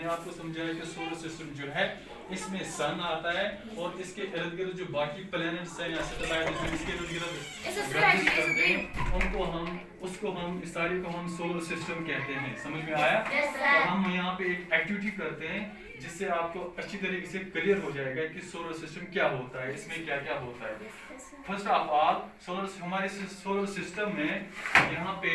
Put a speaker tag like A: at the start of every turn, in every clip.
A: मैंने आपको समझाया कि सोलर सिस्टम जो है इसमें सन आता है और इसके इर्द गिर्द जो बाकी प्लैनेट्स हैं या सैटेलाइट जो इसके इर्द गिर्द गर्दिश करते हैं उसको हम इस सारी को हम सोलर सिस्टम कहते हैं। समझ में आया? तो हम यहाँ पे एक एक्टिविटी करते हैं जिससे आपको अच्छी तरीके से क्लियर हो जाएगा कि सोलर सिस्टम क्या होता है, इसमें क्या क्या होता है। फर्स्ट ऑफ ऑल हमारे सोलर सिस्टम में यहाँ पे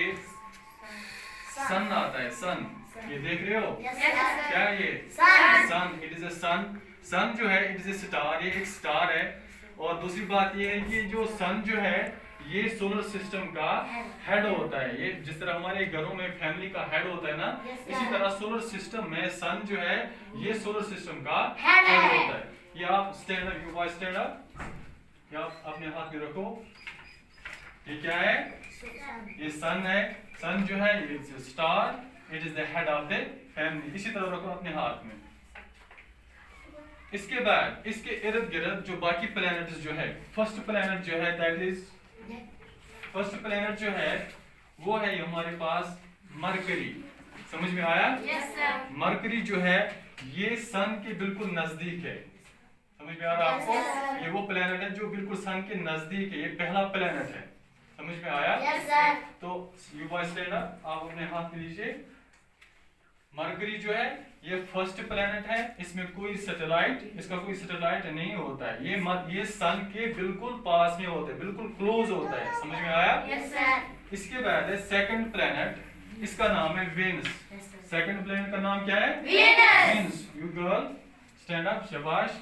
A: सन आता है। सन ये देख रहे हो? क्या ये सन? इट इज अ सन। सन जो है इट इज अ स्टार, ये एक स्टार है। और दूसरी बात ये है कि जो सन जो है ये सोलर सिस्टम का हेड होता है। ये जिस तरह हमारे घरों में फैमिली का हेड होता है ना, इसी तरह सोलर सिस्टम में सन जो है ये सोलर सिस्टम का हेड होता है। ये आप stand up, you boy stand up, ये आप अपने हाथ में रखो। ये क्या है? ये सन है। सन जो है it is star, it is the head of the family. इसी तरह रखो अपने हाथ में। इसके बाद इसके इर्द गिर्द जो बाकी प्लैनेट्स जो है, फर्स्ट प्लैनेट जो है दैट इज फर्स्ट प्लैनेट जो है वो है हमारे पास मरकरी। समझ में आया? मरकरी जो है ये सन के बिल्कुल नजदीक है। समझ में आ रहा है आपको? ये वो प्लैनेट है जो बिल्कुल सन के नजदीक है। ये पहला प्लैनेट है। समझ में आया? तो यू बॉय स्टैंड अप, आप अपने हाथ में लीजिए। मरकरी जो है ये फर्स्ट प्लैनेट है। इसमें कोई सैटेलाइट, इसका कोई सैटेलाइट नहीं होता है। ये सन के बिल्कुल पास में होता है, बिल्कुल क्लोज होता है। समझ में आया? इसके बाद है सेकंड प्लैनेट, इसका नाम है वेनस। सेकंड प्लैनेट का नाम क्या है? Venus. You girl stand up, शाबाश।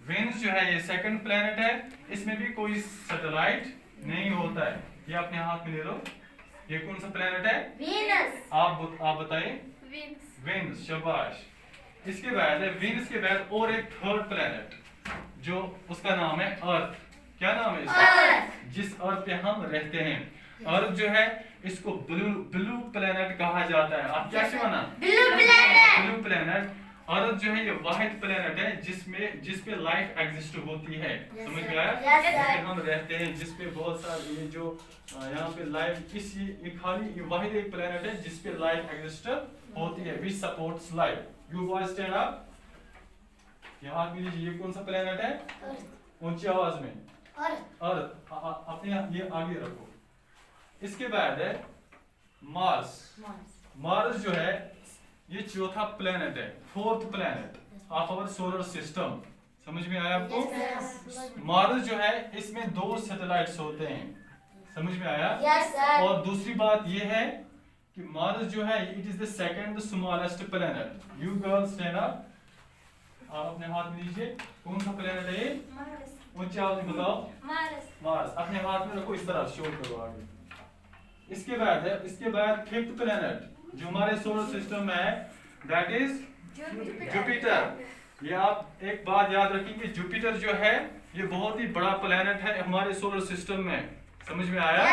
A: वेनस जो है ये सेकंड प्लैनेट है। इसमें भी कोई सैटेलाइट नहीं होता है। ये अपने हाथ में ले लो। ये कौन सा प्लैनेट है? वेनस। आप बताइए। वेनस, शाबाश। इसके बाद है वेनस के बाद और एक थर्ड प्लैनेट जो उसका नाम है अर्थ। क्या नाम है इसका? जिस अर्थ पे हम रहते हैं। अर्थ जो है इसको ब्लू प्लैनेट कहा जाता है। आप क्या से माना? Blue planet. अर्थ जो है ये वाहिद प्लैनेट है जिसपे लाइफ एग्जिस्ट होती है। समझ में आया? जिसपे हम रहते हैं, जिसपे बहुत सारे ये जो यहाँ पे लाइफ ये खाली वाहिद एक प्लैनेट है जिसपे लाइफ एग्जिस्ट होती है, which supports life. You boys stand up. यहाँ पे लीजिए। ये कौन सा प्लैनेट है? ऊंची आवाज में अर्थ। अपने ये आगे रखो। इसके बाद है मार्स। मार्स जो है ये चौथा प्लैनेट है, fourth planet of our solar system. समझ में आया आपको? मार्स जो है इसमें 2 सैटेलाइट्स होते हैं। समझ में आया? और दूसरी बात ये है कि मार्स जो है it is the second smallest planet. You girls stand up, आप अपने हाथ में लीजिए। कौन सा प्लैनेट है ये? ऊंची आवाज में बताओ। मार्स। अपने हाथ में रखो, इस तरह शो करो आगे। इसके बाद फिफ्थ प्लैनेट जो हमारे सोलर सिस्टम में है दैट इज जुपिटर। ये आप एक बात याद रखिए, जुपिटर जो है ये बहुत ही बड़ा प्लैनेट है हमारे सोलर सिस्टम में। समझ में आया?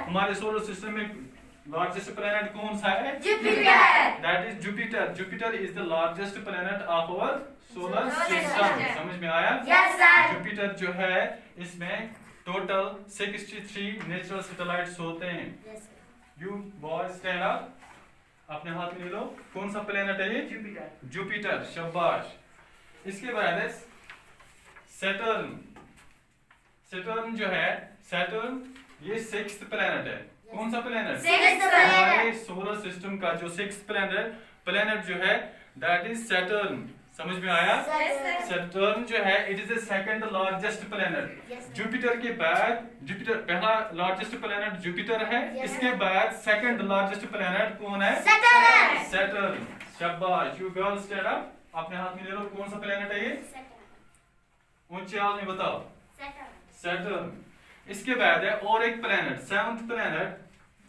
A: हमारे सोलर सिस्टम में लार्जेस्ट प्लैनेट कौन सा है? Jupiter. That is Jupiter. Jupiter is the largest planet of our solar system. समझ में आया? जुपिटर जो है इसमें टोटल 63 नेचुरल सैटेलाइट्स होते हैं। यू बॉयज स्टैंड अप, अपने हाथ में ले लो। कौन सा प्लैनेट है ये? जुपिटर। जुपिटर, शाबाश। इसके बाद है सैटर्न। सैटर्न जो है ये 6th प्लैनेट है। कौन सा प्लैनेट? हमारे सोलर सिस्टम का जो 6th प्लैनेट जो है दैट इज सैटर्न। समझ में आया? सैटर्न जो है it is the second largest planet. Jupiter के बाद, जुपिटर पहला लार्जेस्ट प्लैनेट जुपिटर है। इसके बाद सेकंड लार्जेस्ट प्लैनेट कौन है? सैटर्न। शाबाश। यू गर्ल्स स्टैंड अप, अपने हाथ में ले लो। कौन सा प्लैनेट है ये? ऊंची आवाज में बताओ। सैटर्न। इसके बाद है और एक प्लैनेट, 7th प्लैनेट,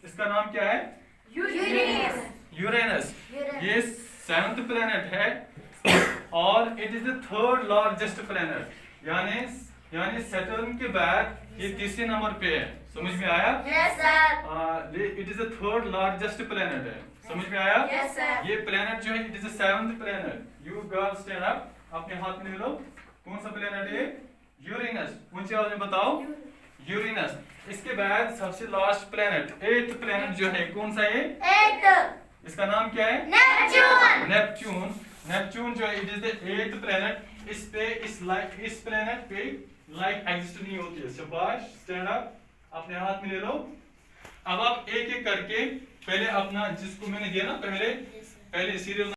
A: इसका नाम क्या है? यूरेनस। ये 7th प्लैनेट है और it is the 3rd largest planet. यानी सैटर्न के बाद ये तीसरे नंबर पे है। समझ में आया? It is the 3rd largest planet है। समझ में आया? ये प्लैनेट जो है it is the 7th planet. You girls stand up, अपने हाथ में ले लो। कौन सा प्लैनेट है? यूरेनस। ऊंची आवाज में बताओ। यूरेनस। इसके बाद सबसे लास्ट प्लैनेट 8th प्लैनेट जो है कौन सा है? इसका नाम क्या है?
B: नेपच्यून।
A: नेपच्यून। नेपच्यून जो है it is the 8th planet. इस पे इस प्लेनेट पे लाइफ एग्जिस्ट नहीं होती है। शाबाश, स्टैंड अप, अपने हाथ में ले लो। अब आप एक एक करके पहले अपना, जिसको मैंने दिया ना पहले सीरियल